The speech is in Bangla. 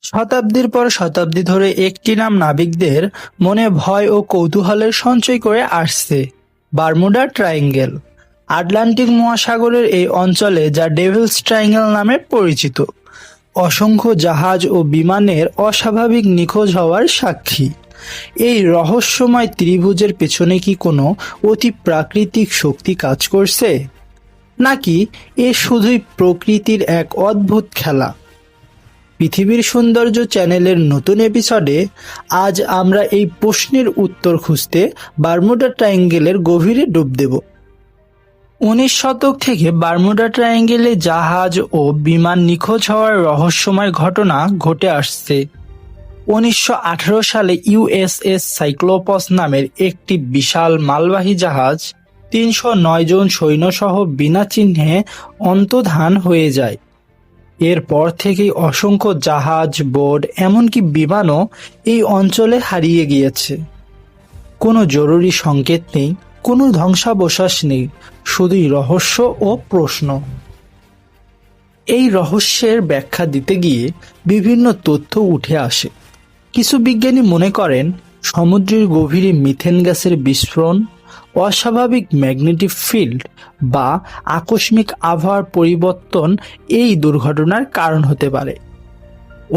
শতাব্দীর পর শতাব্দী ধরে একটি নাম নাবিকদের মনে ভয় ও কৌতূহলের সঞ্চয় করে আসছে, বারমুডা ট্রায়াঙ্গেল। আটলান্টিক মহাসাগরের এই অঞ্চলে, যা ডেভিলস ট্রায়াঙ্গেল নামে পরিচিত, অসংখ্য জাহাজ ও বিমানের অস্বাভাবিক নিখোঁজ হওয়ার সাক্ষী। এই রহস্যময় ত্রিভুজের পেছনে কি কোনো অতি প্রাকৃতিক শক্তি কাজ করছে, নাকি এ শুধুই প্রকৃতির এক অদ্ভুত খেলা? পৃথিবীর সৌন্দর্য চ্যানেলের নতুন এপিসোডে আজ আমরা এই প্রশ্নের উত্তর খুঁজতে বারমুডা ট্রায়াঙ্গেলের গভীরে ডুব দেব। 19 শতক থেকে বারমুডা ট্রায়াঙ্গেলে জাহাজ ও বিমান নিখোঁজ হওয়ার রহস্যময় ঘটনা ঘটে আসছে। 1918 সালে ইউএসএস সাইক্লোপস নামের একটি বিশাল মালবাহী জাহাজ 309 জন সৈন্যসহ বিনা চিহ্নে অন্তর্ধান হয়ে যায়। এরপর থেকেই অসংখ্য জাহাজ, বোট, এমনকি বিমানও এই অঞ্চলে হারিয়ে গিয়েছে। কোনো জরুরি সংকেত নেই, কোনো ধ্বংসাবশেষ নেই, শুধুই রহস্য ও প্রশ্ন। এই রহস্যের ব্যাখ্যা দিতে গিয়ে বিভিন্ন তথ্য উঠে আসে। কিছু বিজ্ঞানী মনে করেন সমুদ্রের গভীরে মিথেন গ্যাসের বিস্ফোরণ, অস্বাভাবিক ম্যাগনেটিক ফিল্ড বা আকস্মিক আবহাওয়ার পরিবর্তন এই দুর্ঘটনার কারণ হতে পারে।